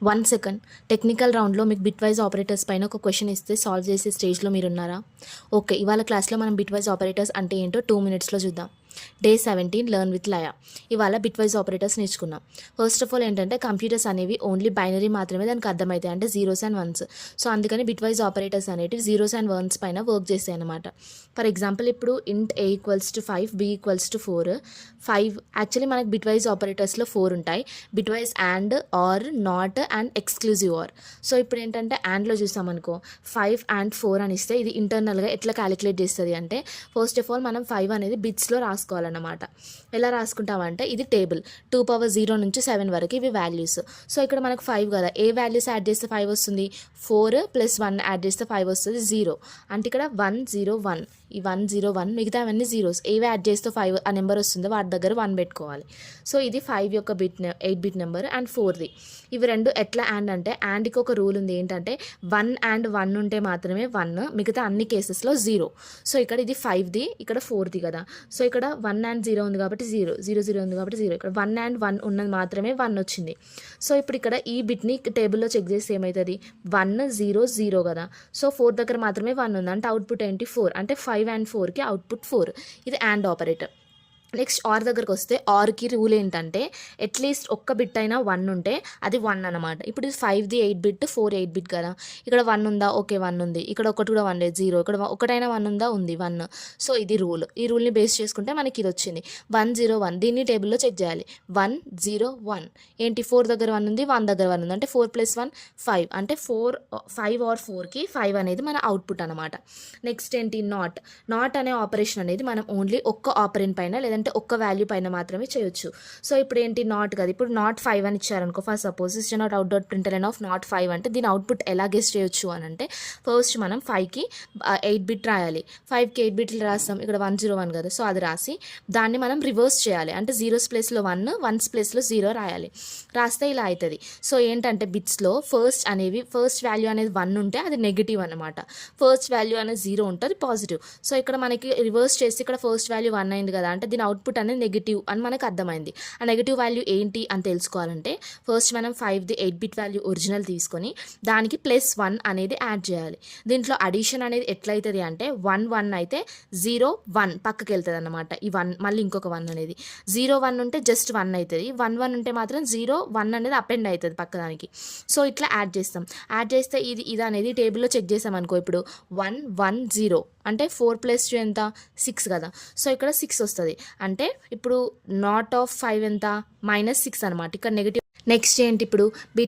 1 second. Technical రౌండ్లో మీకు bit wise operators పైన ఒక క్వశ్చన్ ఇస్తే సాల్వ్ చేసే స్టేజ్లో మీరున్నారా? ఓకే, ఇవాళ క్లాస్లో మనం బిట్ వైజ్ ఆపరేటర్స్ అంటే ఏంటో 2 మినిట్స్లో చూద్దాం. డే 17 లెర్న్ విత్ లయ. ఇవాళ బిట్ వైజ్ ఆపరేటర్స్ నేర్చుకున్నాం. ఫస్ట్ ఆఫ్ ఆల్ ఏంటంటే కంప్యూటర్స్ అనేవి ఓన్లీ బైనరీ మాత్రమే దానికి అర్థమవుతాయి, అంటే జీరోస్ అండ్ వన్స్. సో అందుకని బిట్ వైజ్ ఆపరేటర్స్ అనేవి జీరోస్ అండ్ వన్స్ పైన వర్క్ చేస్తాయి అనమాట. ఫర్ ఎగ్జాంపుల్ ఇప్పుడు ఇంట్ a = 5, b = 4, 5 యాక్చువల్లీ మనకి బిట్ వైజ్ ఆపరేటర్స్లో 4 ఉంటాయి. Bitwise and, or, not and exclusive or. So ఇప్పుడు ఏంటంటే అండ్లో చూసామనుకో 5 and 4 అని ఇస్తే ఇది ఇంటర్నల్గా ఎట్లా క్యాలిక్యులేట్ చేస్తుంది అంటే ఫస్ట్ ఆఫ్ ఆల్ మనం 5 అనేది బిట్స్లో రాసుకోవాలన్నమాట. ఎలా రాసుకుంటామంటే ఇది టేబుల్ 2 power 0 నుంచి 7 వరకు ఇవి వాల్యూస్. సో ఇక్కడ మనకు 5 కదా, ఏ వాల్యూస్ యాడ్ చేస్తే 5 వస్తుంది? 4 + 1 యాడ్ చేస్తే 5 వస్తుంది, 0. అంటే ఇక్కడ 1 0 1, ఈ 1 0 1 మిగతా అవన్నీ జీరోస్. ఏవి యాడ్ చేస్తే 5 ఆ నెంబర్ వస్తుందో వాటి దగ్గర 1 పెట్టుకోవాలి. సో ఇది 5 యొక్క 8 బిట్ నెంబర్ అండ్ 4ది. ఇవి రెండు ఎట్లా అండ్ అంటే అండ్కి ఒక రూల్ ఉంది, ఏంటంటే 1 and 1 ఉంటే మాత్రమే 1, మిగతా అన్ని కేసెస్లో 0. సో ఇక్కడ ఇది 5ది, ఇక్కడ 4ది కదా. సో ఇక్కడ 1 and 0 ఉంది కాబట్టి 0, 0 0 ఉంది కాబట్టి 0. ఇక్కడ 1 and 1 ఉన్నది మాత్రమే 1 వచ్చింది. సో ఇప్పుడు ఇక్కడ ఈ బిట్ని టేబుల్లో చెక్ చేస్తే ఏమవుతుంది? 1 0 0 కదా. సో 4 దగ్గర మాత్రమే 1 ఉంది, అంటే అవుట్పుట్ ఏంటి? 4. అంటే 5 and 4కి అవుట్పుట్ 4. ఇది అండ్ ఆపరేటర్. నెక్స్ట్ ఆర్ దగ్గరకు వస్తే ఆర్కి రూల్ ఏంటంటే అట్లీస్ట్ ఒక్క బిట్ అయినా 1 ఉంటే అది 1 అనమాట. ఇప్పుడు ఇది 5ది 8 బిట్, 4 8 బిట్ కదా. ఇక్కడ 1 ఉందా? ఓకే 1 ఉంది. ఇక్కడ ఒకటి కూడా 1 లేదు, 0. ఇక్కడ ఒకటైనా 1 ఉందా? ఉంది, 1. సో ఇది రూల్. ఈ రూల్ని బేస్ చేసుకుంటే మనకి ఇది వచ్చింది 1 0 1. దీన్ని టేబుల్లో చెక్ చేయాలి. 1 0 1 ఏంటి? 4 దగ్గర 1 ఉంది, 1 దగ్గర 1 ఉంది, అంటే 4 + 1 5. అంటే 5 or 4కి 5 అనేది మన అవుట్పుట్ అనమాట. నెక్స్ట్ ఏంటి? నాట్ అనే ఆపరేషన్ అనేది మనం ఓన్లీ ఒక్క ఆపరెంట్ పైన లేదంటే ఒక్క వాల్యూ పైన మాత్రమే చేయొచ్చు. సో ఇప్పుడు ఏంటి? నాట్ కదా. ఇప్పుడు నాట్ 5 అని ఇచ్చారనుకో, first suppose system.out.println of not 5 అంటే దీని అవుట్పుట్ ఎలా గెస్ చేయొచ్చు అని అంటే ఫస్ట్ మనం 5కి 8 బిట్ రాయాలి. 5కి 8 బిట్లు రాస్తాం, ఇక్కడ 1 0 1 కదా. సో అది రాసి దాన్ని మనం రివర్స్ చేయాలి, అంటే జీరోస్ ప్లేస్లో 1, వన్స్ ప్లేస్లో 0 రాయాలి. రాస్తే ఇలా అవుతుంది. సో ఏంటంటే బిట్స్లో ఫస్ట్ వాల్యూ అనేది 1 ఉంటే అది నెగిటివ్ అనమాట, ఫస్ట్ వాల్యూ అనేది 0 ఉంటే అది పాజిటివ్. సో ఇక్కడ మనకి రివర్స్ చేసి ఇక్కడ ఫస్ట్ వాల్యూ 1 అయింది కదా, అంటే దీని అవుట్పుట్ అనేది నెగిటివ్ అని మనకు అర్థమైంది. ఆ నెగిటివ్ వాల్యూ ఏంటి అని తెలుసుకోవాలంటే ఫస్ట్ మనం 5ది 8 బిట్ వాల్యూ ఒరిజినల్ తీసుకొని దానికి +1 అనేది యాడ్ చేయాలి. దీంట్లో అడిషన్ అనేది ఎట్లయితుంది అంటే 1 1 అయితే 0 1 పక్కకి వెళ్తుంది అనమాట. ఈ 1 మళ్ళీ ఇంకొక 1 అనేది 0 1 ఉంటే జస్ట్ 1 అవుతుంది, 1 1 ఉంటే మాత్రం 0 1 అనేది అపెండ్ అవుతుంది పక్కదానికి. సో ఇట్లా యాడ్ చేస్తాం. యాడ్ చేస్తే ఇది అనేది టేబుల్లో చెక్ చేసాం అనుకో, ఇప్పుడు 1 1 0 అంటే 4 + 2 ఎంత? 6 కదా. సో ఇక్కడ 6 వస్తుంది, అంటే ఇప్పుడు నాట్ ఆఫ్ 5 ఎంత? -6 అనమాట. ఇక్కడ నెగిటివ్. నెక్స్ట్ ఏంటి? ఇప్పుడు